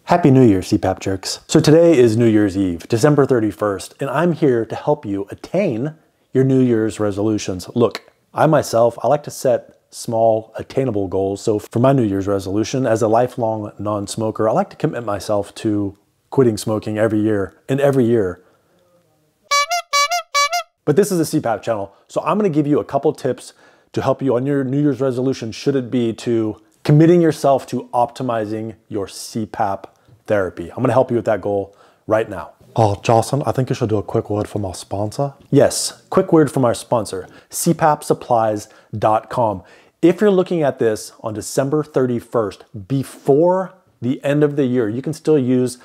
Happy New Year, CPAP jerks. So today is New Year's Eve, December 31st, and I'm here to help you attain your New Year's resolutions. Look, I like to set small, attainable goals. So for my New Year's resolution, as a lifelong non-smoker, I like to commit myself to quitting smoking every year. But this is a CPAP channel, so I'm gonna give you a couple tips to help you on your New Year's resolution, should it be to committing yourself to optimizing your CPAP therapy. I'm gonna help you with that goal right now. Oh, Jocelyn, I think you should do a quick word from our sponsor. Yes, quick word from our sponsor, CPAPsupplies.com. If you're looking at this on December 31st, before the end of the year, you can still use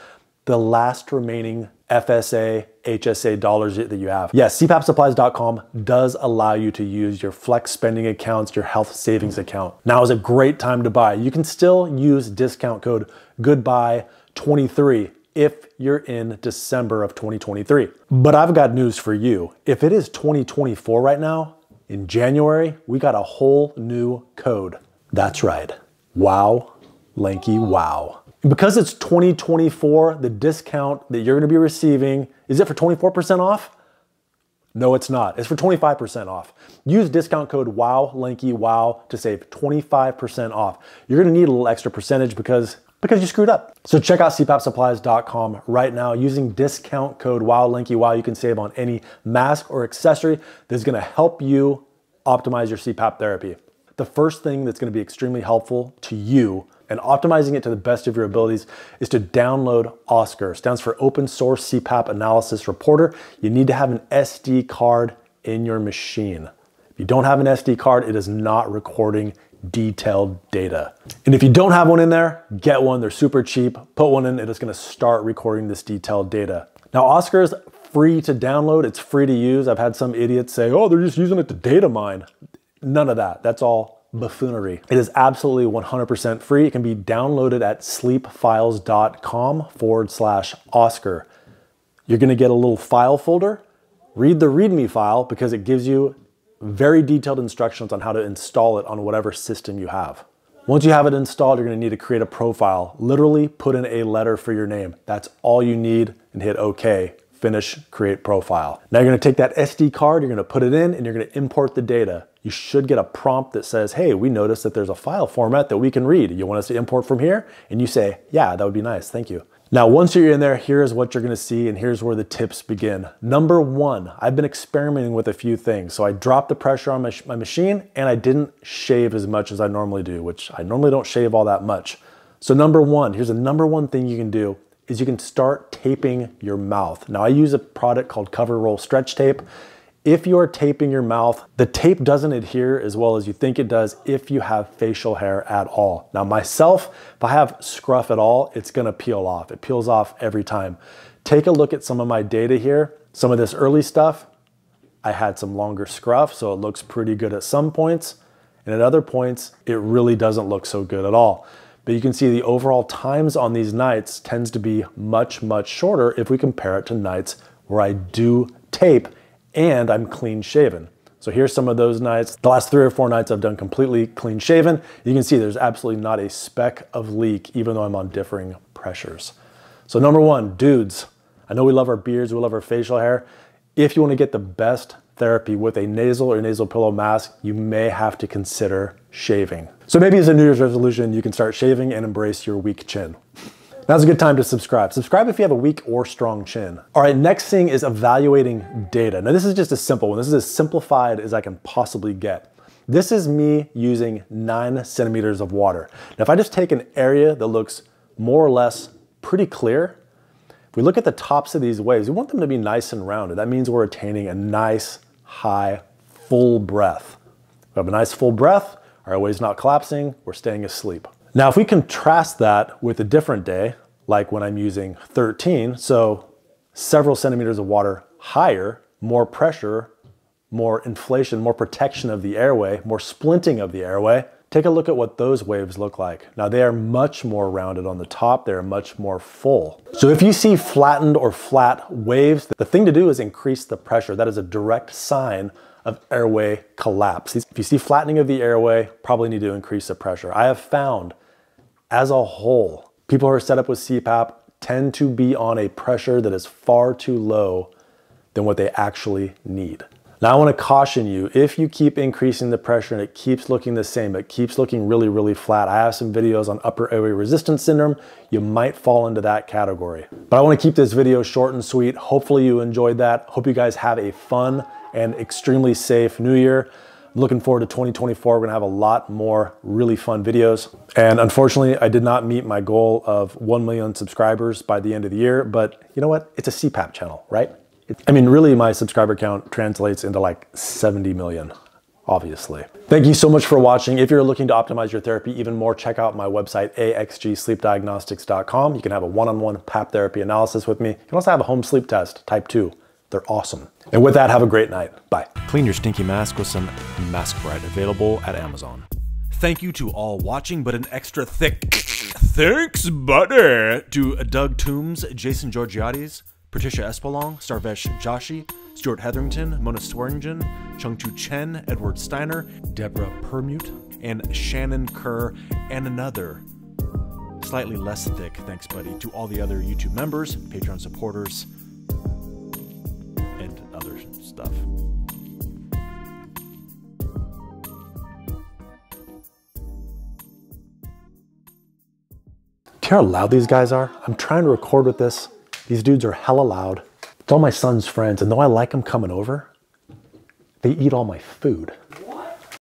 the last remaining FSA, HSA dollars that you have. Yes, CPAPsupplies.com does allow you to use your flex spending accounts, your health savings account. Now is a great time to buy. You can still use discount code GOODBYE23 if you're in December of 2023. But I've got news for you. If it is 2024 right now, in January, we got a whole new code. That's right, WOW, lanky wow. Because it's 2024, the discount that you're gonna be receiving, is it for 24% off? No, it's not. It's for 25% off. Use discount code WOW, lanky wow to save 25% off. You're gonna need a little extra percentage because you screwed up. So check out CPAPsupplies.com right now. Using discount code WOW, lanky wow, you can save on any mask or accessory that's gonna help you optimize your CPAP therapy. The first thing that's gonna be extremely helpful to you and optimizing it to the best of your abilities is to download OSCAR. Stands for Open Source CPAP Analysis Reporter. You need to have an SD card in your machine. If you don't have an SD card, it is not recording detailed data. And if you don't have one in there, get one. They're super cheap. Put one in, it is gonna start recording this detailed data. Now, OSCAR is free to download. It's free to use. I've had some idiots say, oh, they're just using it to data mine. None of that. That's all buffoonery. It is absolutely 100% free. It can be downloaded at sleepfiles.com/OSCAR. You're gonna get a little file folder. Read the README file because it gives you very detailed instructions on how to install it on whatever system you have. Once you have it installed, you're gonna need to create a profile. Literally put in a letter for your name. That's all you need, and hit OK. Finish, create profile. Now you're gonna take that SD card, you're gonna put it in, and you're gonna import the data. You should get a prompt that says, hey, we noticed that there's a file format that we can read. You want us to import from here? And you say, yeah, that would be nice, thank you. Now, once you're in there, here's what you're gonna see, and here's where the tips begin. Number one, I've been experimenting with a few things. So I dropped the pressure on my machine, and I didn't shave as much as I normally do, which I normally don't shave all that much. So number one, here's the number one thing you can do, is you can start taping your mouth. Now I use a product called Cover Roll Stretch Tape. If you're taping your mouth, the tape doesn't adhere as well as you think it does if you have facial hair at all. Now myself, if I have scruff at all, it's gonna peel off. It peels off every time. Take a look at some of my data here. Some of this early stuff, I had some longer scruff, so it looks pretty good at some points. And at other points, it really doesn't look so good at all. But you can see the overall times on these nights tends to be much, much shorter if we compare it to nights where I do tape and I'm clean shaven. So here's some of those nights. The last 3 or 4 nights I've done completely clean shaven. You can see there's absolutely not a speck of leak, even though I'm on differing pressures. So number one, dudes, I know we love our beards, we love our facial hair. If you wanna get the best therapy with a nasal or nasal pillow mask, you may have to consider shaving. So maybe as a New Year's resolution, you can start shaving and embrace your weak chin. Now's a good time to subscribe. Subscribe if you have a weak or strong chin. All right, next thing is evaluating data. Now this is just a simple one. This is as simplified as I can possibly get. This is me using 9 centimeters of water. Now if I just take an area that looks more or less pretty clear, if we look at the tops of these waves, we want them to be nice and rounded. That means we're attaining a nice, high, full breath. We have a nice full breath, our airway's not collapsing, we're staying asleep. Now, if we contrast that with a different day, like when I'm using 13, so several centimeters of water higher, more pressure, more inflation, more protection of the airway, more splinting of the airway, take a look at what those waves look like. Now, they are much more rounded on the top, they're much more full. So if you see flattened or flat waves, the thing to do is increase the pressure. That is a direct sign of airway collapse. If you see flattening of the airway, probably need to increase the pressure. I have found, as a whole, People who are set up with CPAP tend to be on a pressure that is far too low than what they actually need. Now I want to caution you, if you keep increasing the pressure and it keeps looking the same, it keeps looking really, really flat. I have some videos on upper airway resistance syndrome. You might fall into that category. But I want to keep this video short and sweet. Hopefully you enjoyed that. Hope you guys have a fun and extremely safe new year. I'm looking forward to 2024. We're gonna have a lot more really fun videos. And unfortunately, I did not meet my goal of 1 million subscribers by the end of the year, but you know what? It's a CPAP channel, right? I mean, really my subscriber count translates into like 70 million, obviously. Thank you so much for watching. If you're looking to optimize your therapy even more, check out my website, axgsleepdiagnostics.com. You can have a one-on-one PAP therapy analysis with me. You can also have a home sleep test, type 2. They're awesome. And with that, have a great night. Bye. Clean your stinky mask with some Mask Bright, available at Amazon. Thank you to all watching, but an extra thick thanks, buddy, to Doug Toombs, Jason Georgiades, Patricia Espelong, Starvesh Joshi, Stuart Hetherington, Mona Swearingen, Chungchu Chen, Edward Steiner, Deborah Permute, and Shannon Kerr, and another slightly less thick thanks, buddy, to all the other YouTube members, Patreon supporters, and other stuff. Do you know how loud these guys are? I'm trying to record with this. These dudes are hella loud. It's all my son's friends, and though I like them coming over, they eat all my food.